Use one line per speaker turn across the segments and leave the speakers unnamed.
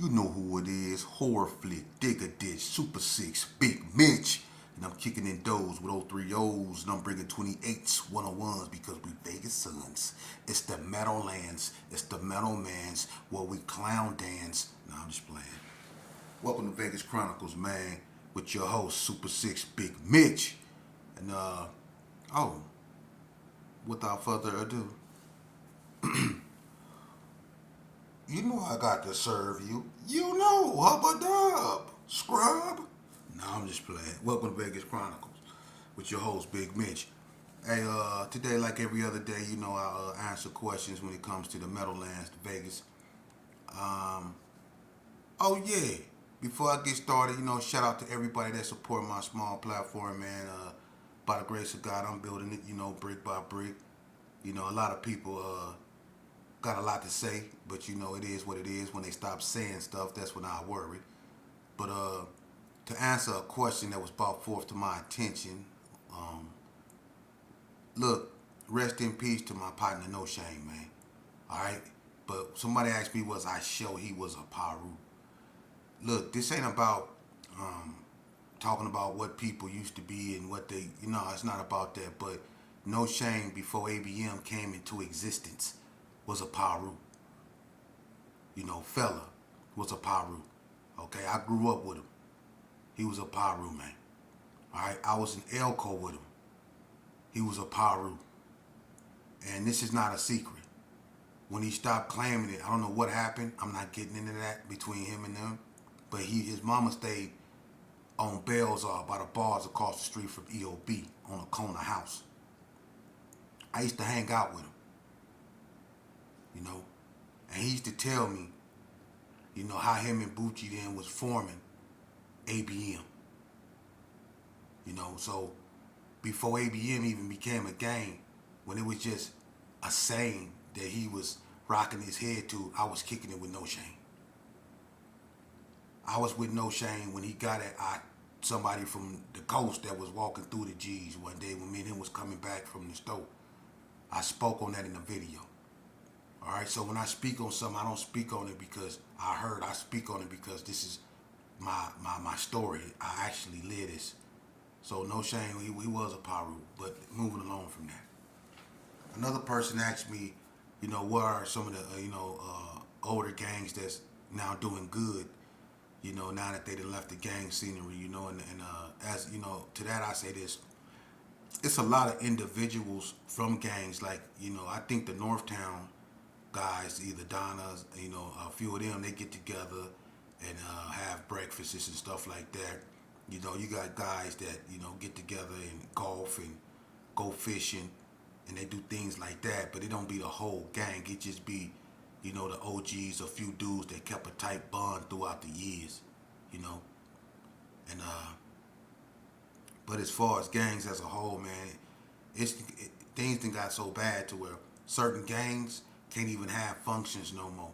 You know who it is. Horror flick, digger ditch, super six, big Mitch. And I'm kicking in doors with 03 O's and I'm bringing 28s, 101s because we Vegas sons. It's the Meadowlands, it's the Meadow Mans where we clown dance. Nah, I'm just playing. Welcome to Vegas Chronicles, man, with your host, Super Six, Big Mitch. And, oh, without further ado, you know I got to serve you. You know, hubba dub, scrub. No, I'm just playing. Welcome to Vegas Chronicles with your host, Big Mitch. Hey, today, like every other day, you know, I answer questions when it comes to the Meadowlands, to Vegas. Um, oh yeah. Before I get started, you know, shout out to everybody that support my small platform, man. By the grace of God, I'm building it, you know, brick by brick. You know, a lot of people got a lot to say, but you know, it is what it is. When they stop saying stuff, that's when I worry. But to answer a question that was brought forth to my attention, um, look, rest in peace to my partner, No Shame, man. All right, but somebody asked me, was I sure he was a Paru? Look, this ain't about um, talking about what people used to be and what they, you know, it's not about that. But No Shame, before ABM came into existence, was a Paru. You know, fella was a Paru. Okay, I grew up with him. He was a Paru, man. All right, I was in Elko with him. He was a Paru. And this is not a secret. When he stopped claiming it, I don't know what happened. I'm not getting into that between him and them. But his mama stayed on Bells by the bars across the street from EOB on a corner house. I used to hang out with him, you know. And he used to tell me, you know, how him and Bucci then was forming ABM. You know, so before ABM even became a gang, when it was just a saying that he was rocking his head to, I was kicking it with No Shame. I was with No Shame when he got at somebody from the coast that was walking through the G's one day when me and him was coming back from the store. I spoke on that in the video. All right, so when I speak on something, I don't speak on it because I heard. I speak on it because this is my story. I actually live this. So No Shame, he was a Paru. But moving along from that, another person asked me, you know, what are some of the older gangs that's now doing good? You know, now that they done left the gang scenery, you know, and as you know, to that I say this: it's a lot of individuals from gangs. Like, you know, I think the Northtown guys, either Donna's, you know, a few of them, they get together and have breakfasts and stuff like that. You know, you got guys that, you know, get together and golf and go fishing and they do things like that, but it don't be the whole gang. It just be, you know, the OGs, a few dudes that kept a tight bond throughout the years, you know. And but as far as gangs as a whole, man, things done got so bad to where certain gangs can't even have functions no more.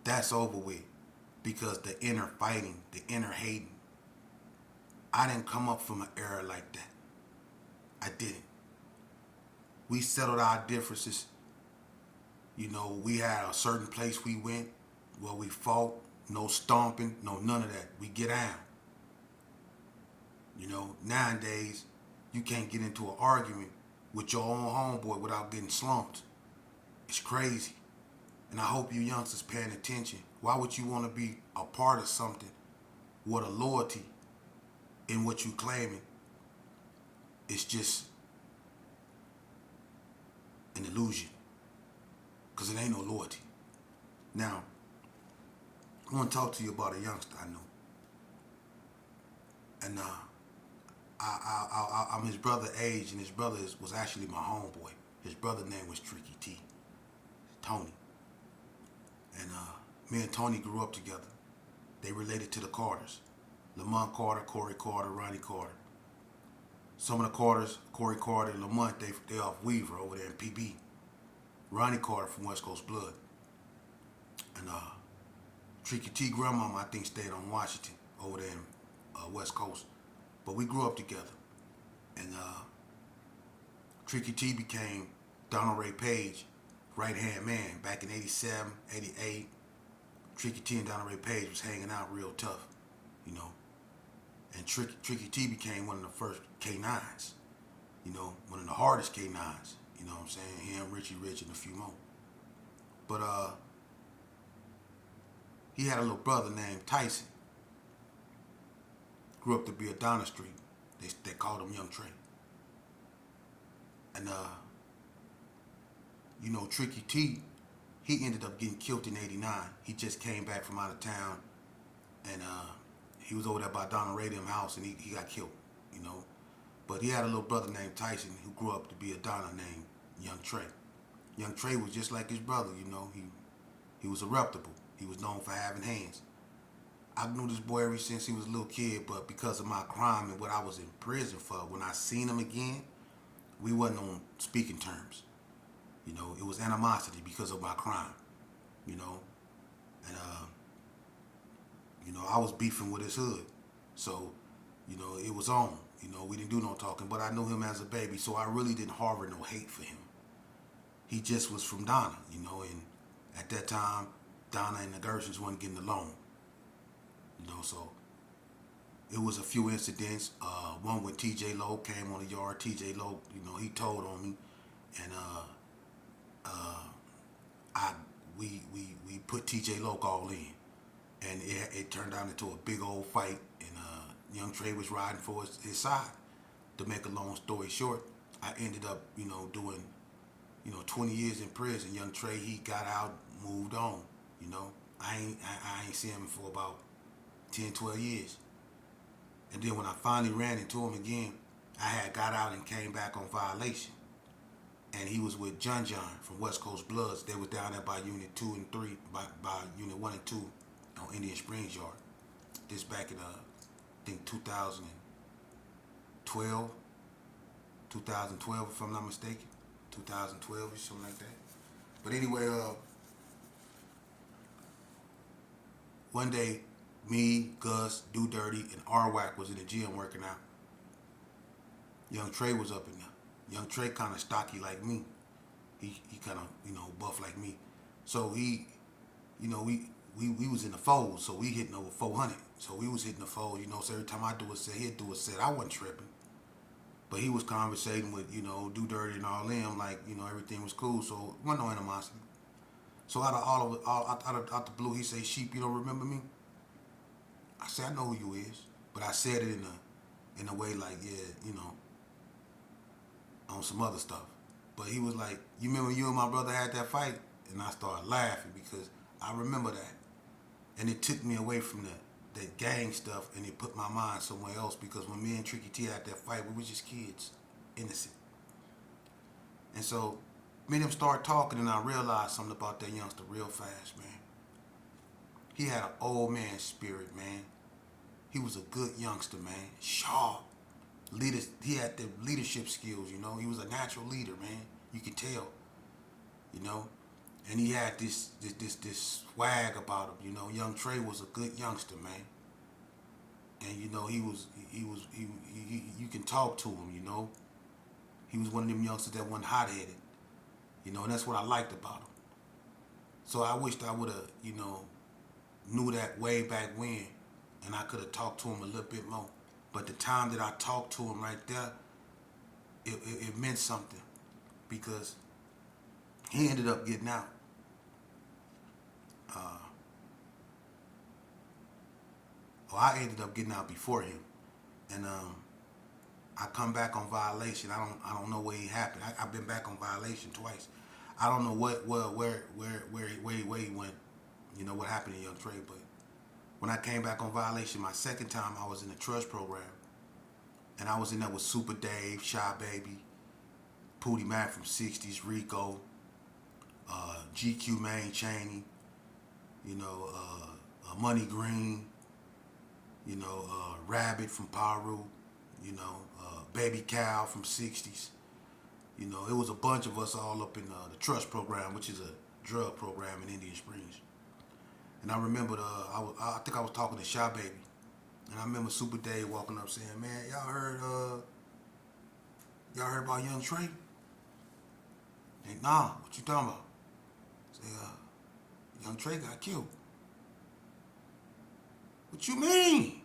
That's over with because the inner fighting, the inner hating. I didn't come up from an era like that. I didn't. We settled our differences. You know, we had a certain place we went where we fought. No stomping, no none of that. We get down. You know, nowadays, you can't get into an argument with your own homeboy without getting slumped. It's crazy. And I hope you youngsters paying attention. Why would you want to be a part of something with a loyalty in what you claiming? It's just an illusion. Because it ain't no loyalty. Now, I want to talk to you about a youngster I know. And I'm his brother age, and his brother was actually my homeboy. His brother name was Tricky T, Tony. And me and Tony grew up together. They related to the Carters. Lamont Carter, Corey Carter, Ronnie Carter. Some of the Carters, Corey Carter and Lamont, they off Weaver over there in PB. Ronnie Carter from West Coast Blood. And Tricky T grandmama, I think, stayed on Washington over there in West Coast. But we grew up together. And Tricky T became Donald Ray Page right-hand man back in 87, 88. Tricky T and Donna Ray Page was hanging out real tough, you know. And Tricky T became one of the first K9s, you know, one of the hardest K9s, you know what I'm saying? Him, Richie Rich, and a few more. But he had a little brother named Tyson. Grew up to be a Donna Street. They called him Young Trey. And you know, Tricky T, he ended up getting killed in '89. He just came back from out of town, and he was over there by Donna Radium house, and he got killed, you know. But he had a little brother named Tyson who grew up to be a Donna named Young Trey. Young Trey was just like his brother, you know. He was a reputable. He was known for having hands. I knew this boy ever since he was a little kid, but because of my crime and what I was in prison for, when I seen him again, we wasn't on speaking terms. You know, it was animosity because of my crime, you know. And, you know, I was beefing with his hood. So, you know, it was on. You know, we didn't do no talking, but I knew him as a baby, so I really didn't harbor no hate for him. He just was from Donna, you know, and at that time, Donna and the Gersons wasn't getting along. You know, so it was a few incidents. One with TJ Lowe came on the yard. TJ Lowe, you know, he told on me, and we put TJ Lowe all in, and it turned out into a big old fight. And Young Trey was riding for his side. To make a long story short, I ended up, you know, doing, you know, 20 years in prison. Young Trey, he got out, moved on. You know, I ain't seen him for about 10, 12 years. And then when I finally ran into him again, I had got out and came back on violation. And he was with John from West Coast Bloods. They was down there by Unit 2 and 3, by Unit 1 and 2 on Indian Springs Yard. This back in, I think, 2012, if I'm not mistaken. 2012 or something like that. But anyway, one day, me, Gus, Do Dirty, and Arwack was in the gym working out. Young Trey was up in there. Young Trey kind of stocky like me. He kind of, you know, buff like me. So he, you know, we was in the fold, so we hitting over 400. So we was hitting the fold, you know, so every time I do a set, he'd do a set. I wasn't tripping. But he was conversating with, you know, Do Dirty and all them, like, you know, everything was cool, so it wasn't no animosity. So out the blue, he say, "Sheep, you don't remember me?" I said, "I know who you is," but I said it in a way like, yeah, you know, on some other stuff. But he was like, "You remember you and my brother had that fight?" And I started laughing because I remember that, and it took me away from that gang stuff, and it put my mind somewhere else. Because when me and Tricky T had that fight, we were just kids, innocent. And so me and him started talking, and I realized something about that youngster real fast, man. He had an old man spirit, man. He was a good youngster, man. Sharp. He had the leadership skills, you know. He was a natural leader, man. You could tell, you know. And he had this swag about him, you know. Young Trey was a good youngster, man. And you know, he you can talk to him, you know. He was one of them youngsters that wasn't hot-headed, you know, and that's what I liked about him. So I wished I would have, you know, knew that way back when, and I could have talked to him a little bit more. But the time that I talked to him right there, it meant something, because he ended up getting out. I ended up getting out before him, and I come back on violation. I don't know where he happened. I've been back on violation twice. I don't know where he went. You know what happened to Young Trey, but when I came back on violation my second time, I was in the trust program, and I was in there with Super Dave, Shy Baby, Pootie Mac from 60s, Rico, GQ Main Chaney, you know, Money Green, you know, Rabbit from Paru, you know, Baby Cow from 60s. You know, it was a bunch of us all up in the trust program, which is a drug program in Indian Springs. And I remember, I think I was talking to Shy Baby, and I remember Super Dave walking up saying, "Man, y'all heard about Young Trey?" Hey, nah, what you talking about? Say, Young Trey got killed. What you mean?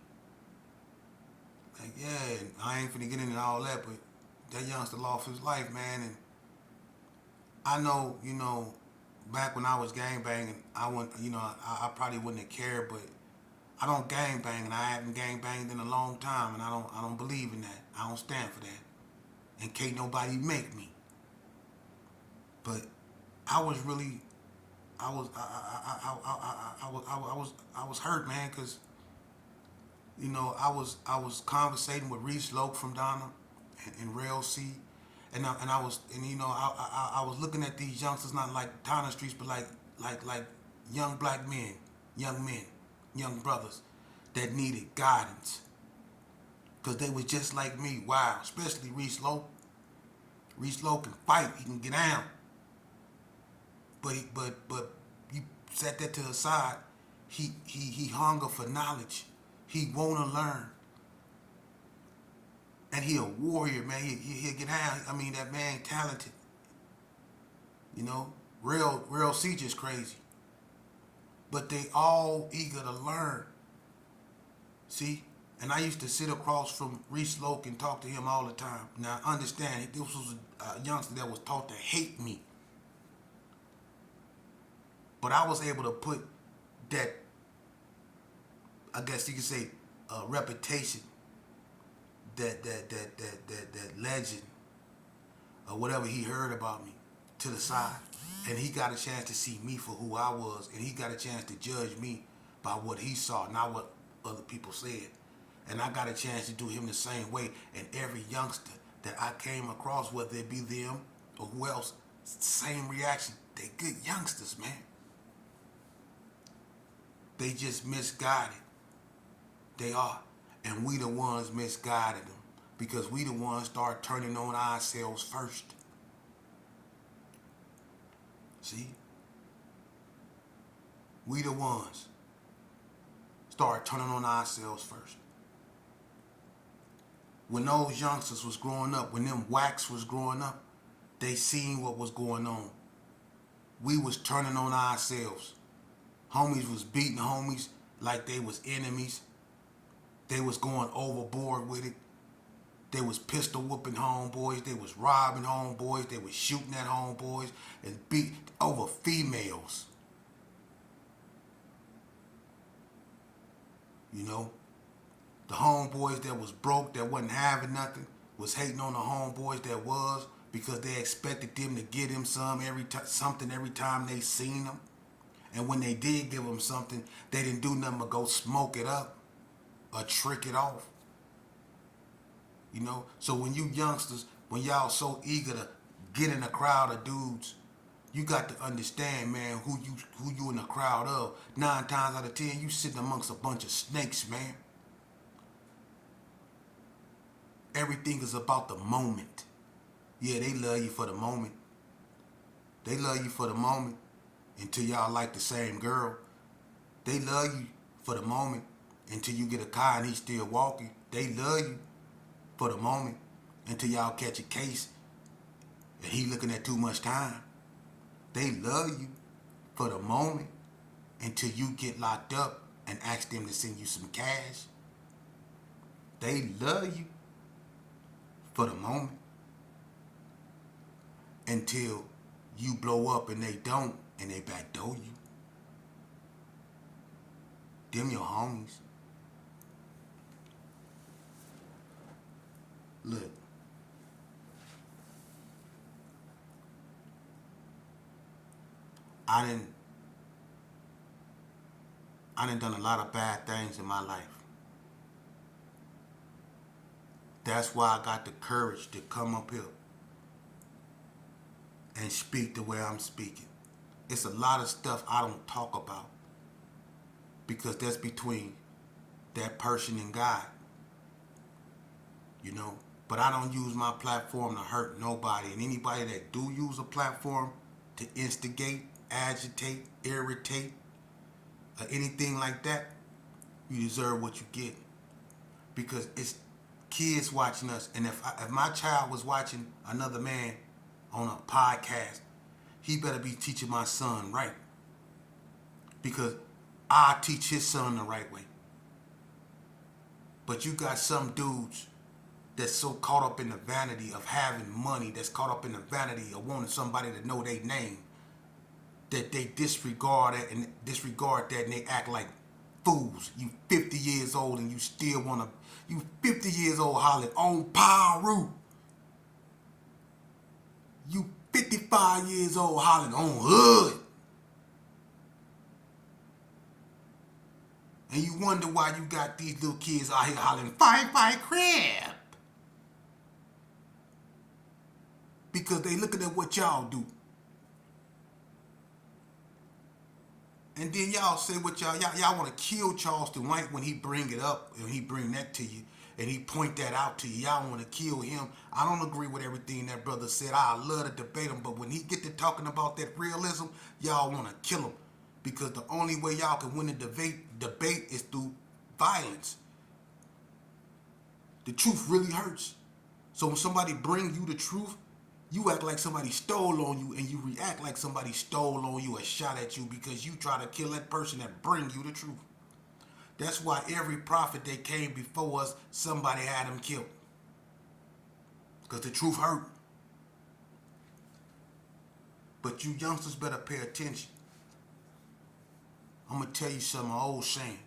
Like, yeah, and I ain't finna get into all that, but that youngster lost his life, man. And I know, back when I was gang banging, I wouldn't, I probably wouldn't have cared, but I don't gang bang, and I haven't gang banged in a long time, and I don't believe in that. I don't stand for that, and can't nobody make me. But I was really, I was hurt, man, cause I was conversating with Reese Loke from Donna and Rail C, and I was and I was looking at these youngsters not like Donna streets, but like young black men, young brothers that needed guidance, cause they was just like me. Wow, especially Reese Loke. Reese Loke can fight. He can get down. But you set that to the side. He hunger for knowledge. He wanna learn. And he a warrior, man. He'll get down. I mean, that man talented. You know, real C just crazy. But they all eager to learn. See? And I used to sit across from Reese Loke and talk to him all the time. Now, understand, this was a youngster that was taught to hate me. But I was able to put that, I guess you could say, reputation, that legend, or whatever he heard about me, to the side. And he got a chance to see me for who I was, and he got a chance to judge me by what he saw, not what other people said. And I got a chance to do him the same way. And every youngster that I came across, whether it be them or who else, same reaction. They good youngsters, man. They just misguided. They are. And we the ones misguided them. Because we the ones start turning on ourselves first. See? We the ones start turning on ourselves first. When those youngsters was growing up, when them wax was growing up, they seen what was going on. We was turning on ourselves. Homies was beating homies like they was enemies. They was going overboard with it. They was pistol whooping homeboys. They was robbing homeboys. They was shooting at homeboys and beat over females. You know? The homeboys that was broke, that wasn't having nothing, was hating on the homeboys that was, because they expected them to give them something every time they seen them. And when they did give them something, they didn't do nothing but go smoke it up or trick it off. You know? So when you youngsters, when y'all so eager to get in a crowd of dudes, you got to understand, man, who you in a crowd of. 9 times out of 10, you sitting amongst a bunch of snakes, man. Everything is about the moment. Yeah, they love you for the moment. They love you for the moment until y'all like the same girl. They love you for the moment until you get a car and he's still walking. They love you for the moment until y'all catch a case and he looking at too much time. They love you for the moment until you get locked up and ask them to send you some cash. They love you for the moment until you blow up and they don't, and they backdoor you. Them your homies. Look. I done done a lot of bad things in my life. That's why I got the courage to come up here and speak the way I'm speaking. It's a lot of stuff I don't talk about because that's between that person and God, you know. But I don't use my platform to hurt nobody. And anybody that do use a platform to instigate, agitate, irritate, or anything like that, you deserve what you get. Because it's kids watching us. And if my child was watching another man on a podcast, he better be teaching my son right. Because I teach his son the right way. But you got some dudes that's so caught up in the vanity of having money, that's caught up in the vanity of wanting somebody to know their name, that they disregard that and they act like fools. You 50 years old and you still wanna, you 50 years old hollering on Paru. You 55 years old hollering on hood. And you wonder why you got these little kids out here hollering, fight, crib. Because they looking at what y'all do. And then y'all say what y'all want to kill Charleston White when he bring it up and he bring that to you and he point that out to you. Y'all want to kill him. I don't agree with everything that brother said. I love to debate him, but when he get to talking about that realism, y'all want to kill him. Because the only way y'all can win the debate is through violence. The truth really hurts. So when somebody bring you the truth, you act like somebody stole on you and you react like somebody stole on you or shot at you because you try to kill that person that bring you the truth. That's why every prophet that came before us, somebody had him killed. Because the truth hurt. But you youngsters better pay attention. I'm going to tell you something, an old saying.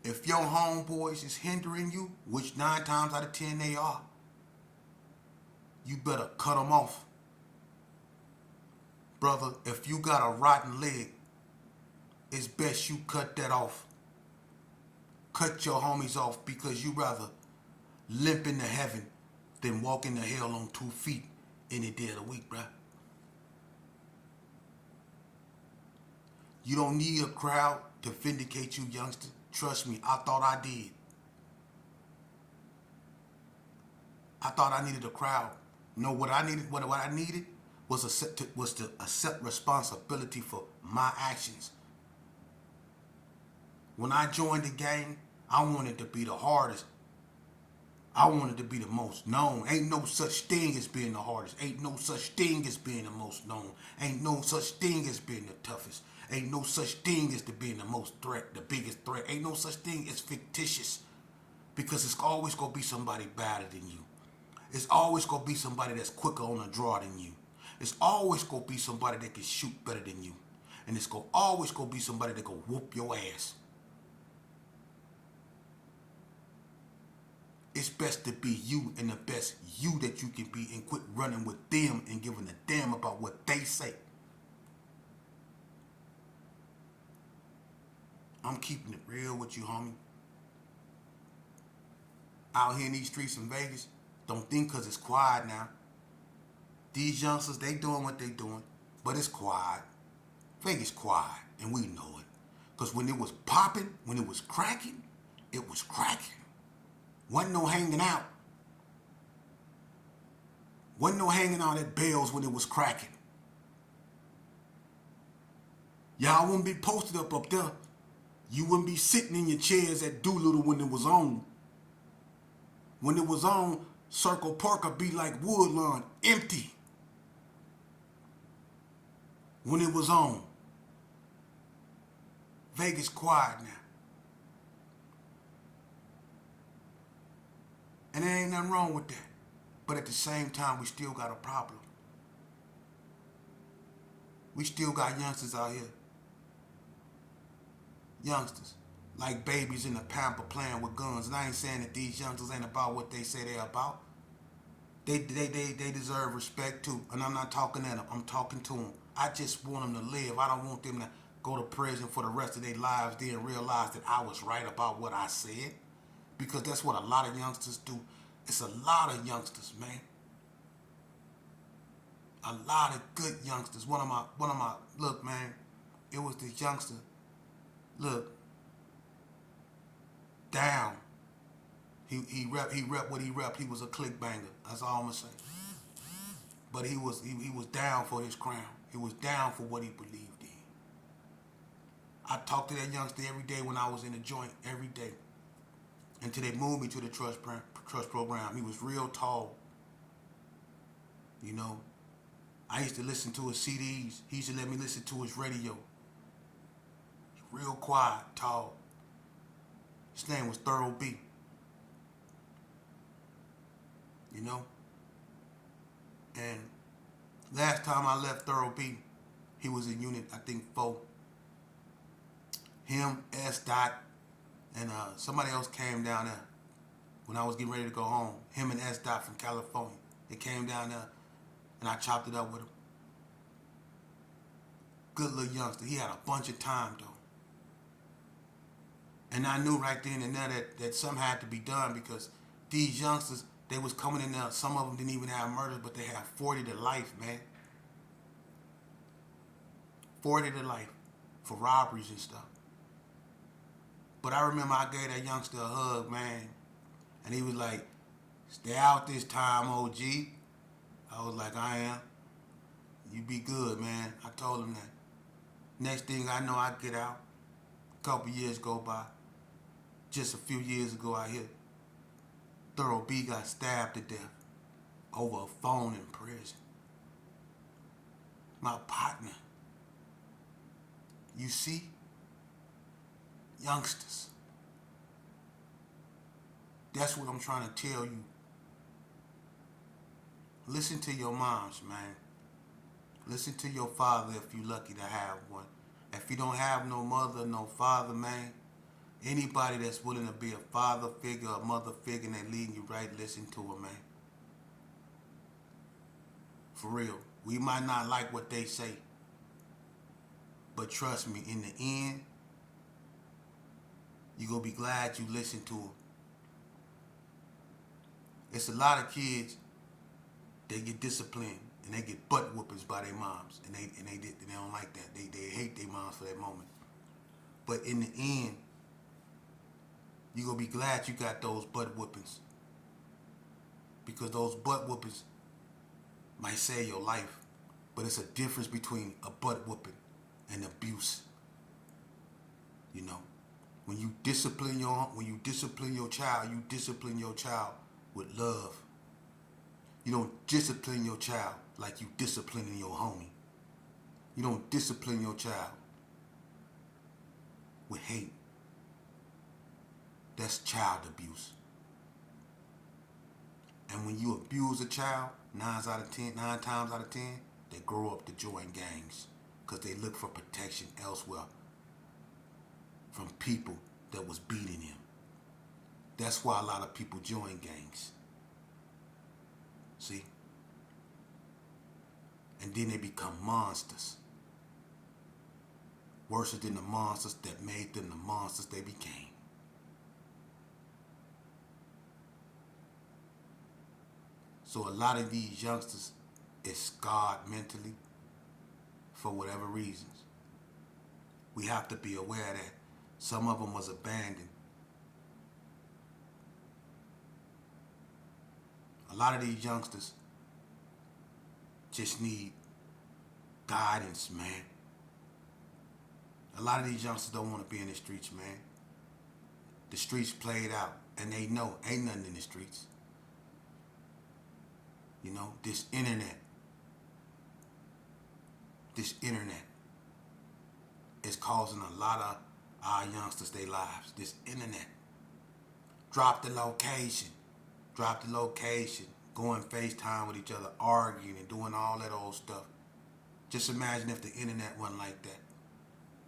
If your homeboys is hindering you, which 9 times out of 10 they are, you better cut them off. Brother, if you got a rotten leg, it's best you cut that off. Cut your homies off because you rather limp into heaven than walk into hell on 2 feet any day of the week, bruh. You don't need a crowd to vindicate you, youngster. Trust me, I thought I did. I thought I needed a crowd. You know what I needed? What I needed was to accept responsibility for my actions. When I joined the gang, I wanted to be the hardest. I wanted to be the most known. Ain't no such thing as being the hardest. Ain't no such thing as being the most known. Ain't no such thing as being the toughest. Ain't no such thing as being the most threat, the biggest threat. Ain't no such thing as fictitious. Because it's always going to be somebody better than you. It's always going to be somebody that's quicker on the draw than you. It's always going to be somebody that can shoot better than you. And it's always going to be somebody that can whoop your ass. It's best to be you and the best you that you can be and quit running with them and giving a damn about what they say. I'm keeping it real with you, homie. Out here in these streets in Vegas, don't think because it's quiet now. These youngsters, they doing what they doing, but it's quiet. Vegas quiet, and we know it. Because when it was popping, when it was cracking, it was cracking. Wasn't no hanging out. Wasn't no hanging out at Bells when it was cracking. Y'all wouldn't be posted up there. You wouldn't be sitting in your chairs at Doolittle when it was on. When it was on, Circle Park would be like Woodlawn, empty. When it was on. Vegas quiet now. And there ain't nothing wrong with that. But at the same time, we still got a problem. We still got youngsters out here. Youngsters. Like babies in the pamper playing with guns. And I ain't saying that these youngsters ain't about what they say they're about. They deserve respect too. And I'm not talking at them. I'm talking to them. I just want them to live. I don't want them to go to prison for the rest of their lives then realize that I was right about what I said. Because that's what a lot of youngsters do. It's a lot of youngsters, man. A lot of good youngsters. One of my look, man, it was this youngster. Look, down. He rep what he repped. He was a click banger. That's all I'm gonna say. But he was down for his crown. He was down for what he believed in. I talked to that youngster every day when I was in the joint, every day. Until they moved me to the trust program. He was real tall. You know, I used to listen to his CDs. He used to let me listen to his radio. Real quiet, tall. His name was Thorough B. You know? And last time I left Thorough B, he was in unit, I think, 4. Him, S. Dot, and somebody else came down there when I was getting ready to go home. Him and S. Dot from California. They came down there, and I chopped it up with him. Good little youngster. He had a bunch of time, though. And I knew right then and there that something had to be done because these youngsters, they was coming in there. Some of them didn't even have murders, but they had 40 to life, man. 40 to life for robberies and stuff. But I remember I gave that youngster a hug, man. And he was like, stay out this time, OG. I was like, I am. You be good, man. I told him that. Next thing I know, I get out. A couple years go by. Just a few years ago, I hear Thorough B got stabbed to death over a phone in prison. My partner. You see? Youngsters. That's what I'm trying to tell you. Listen to your moms, man. Listen to your father if you're lucky to have one. If you don't have no mother, no father, man, anybody that's willing to be a father figure, a mother figure, and they leading you right, listen to them, man. For real. We might not like what they say, but trust me, in the end, you're going to be glad you listened to them. It's a lot of kids, they get disciplined and they get butt whoopings by their moms, and they don't like that. They hate their moms for that moment. But in the end, you're going to be glad you got those butt whoopings, because those butt whoopings might save your life. But it's a difference between a butt whooping and abuse. You know, when you discipline your child, you discipline your child with love. You don't discipline your child like you disciplining your homie. You don't discipline your child with hate. That's child abuse. And when you abuse a child, 9 times out of 10, they grow up to join gangs because they look for protection elsewhere from people that was beating him. That's why a lot of people join gangs. See? And then they become monsters. Worse than the monsters that made them the monsters they became. So a lot of these youngsters is scarred mentally for whatever reasons. We have to be aware that some of them was abandoned. A lot of these youngsters just need guidance, man. A lot of these youngsters don't want to be in the streets, man. The streets played out, and they know ain't nothing in the streets. You know, this internet is causing a lot of our youngsters their lives. This internet. Drop the location, going FaceTime with each other, arguing and doing all that old stuff. Just imagine if the internet wasn't like that.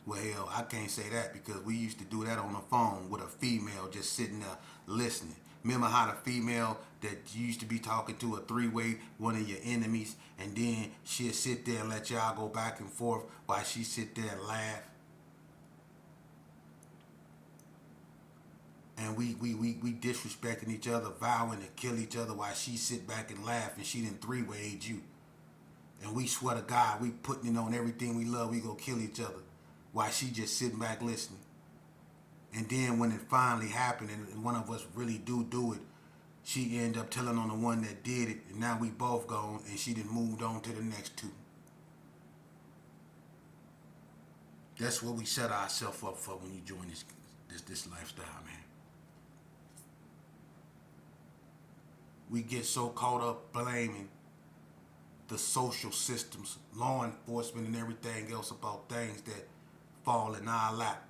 Well, hell, I can't say that because we used to do that on the phone with a female just sitting there listening. Remember how the female that you used to be talking to, a three-way, one of your enemies, and then she'll sit there and let y'all go back and forth while she sit there and laugh? And we disrespecting each other, vowing to kill each other while she sit back and laugh, and she done three-wayed you. And we swear to God, we putting it on everything we love, we go kill each other while she just sitting back listening. And then when it finally happened and one of us really do it, she end up telling on the one that did it, and now we both gone, and she done moved on to the next two. That's what we set ourselves up for when you join this lifestyle, man. We get so caught up blaming the social systems, law enforcement, and everything else about things that fall in our lap.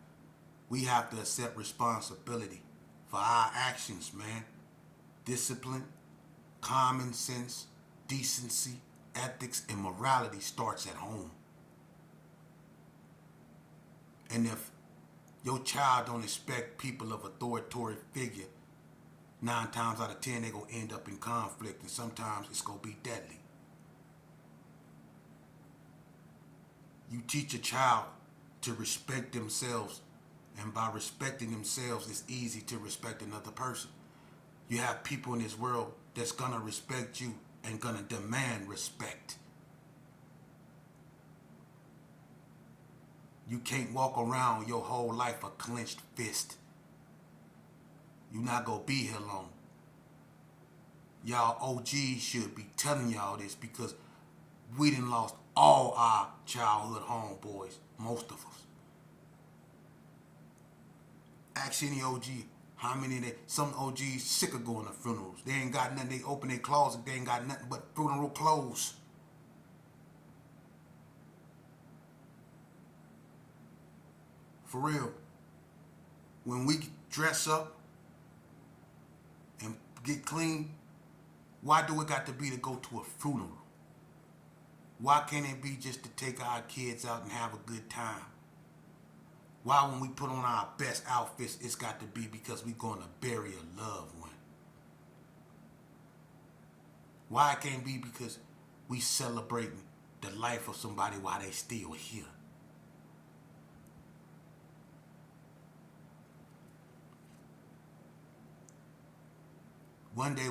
We have to accept responsibility for our actions, man. Discipline, common sense, decency, ethics, and morality starts at home. And if your child don't expect people of authoritative figure, 9 times out of 10 they gonna end up in conflict, and sometimes it's gonna be deadly. You teach a child to respect themselves, and by respecting themselves, it's easy to respect another person. You have people in this world that's gonna respect you and gonna demand respect. You can't walk around your whole life a clenched fist. You're not gonna be here long. Y'all OGs should be telling y'all this, because we done lost all our childhood homeboys, most of us. Ask any OG how many they, some OGs sick of going to funerals. They ain't got nothing, they open their closet, they ain't got nothing but funeral clothes. For real. When we dress up and get clean, why do it got to be to go to a funeral? Why can't it be just to take our kids out and have a good time? Why when we put on our best outfits, it's got to be because we're going to bury a loved one? Why it can't be because we celebrating the life of somebody while they still here? One day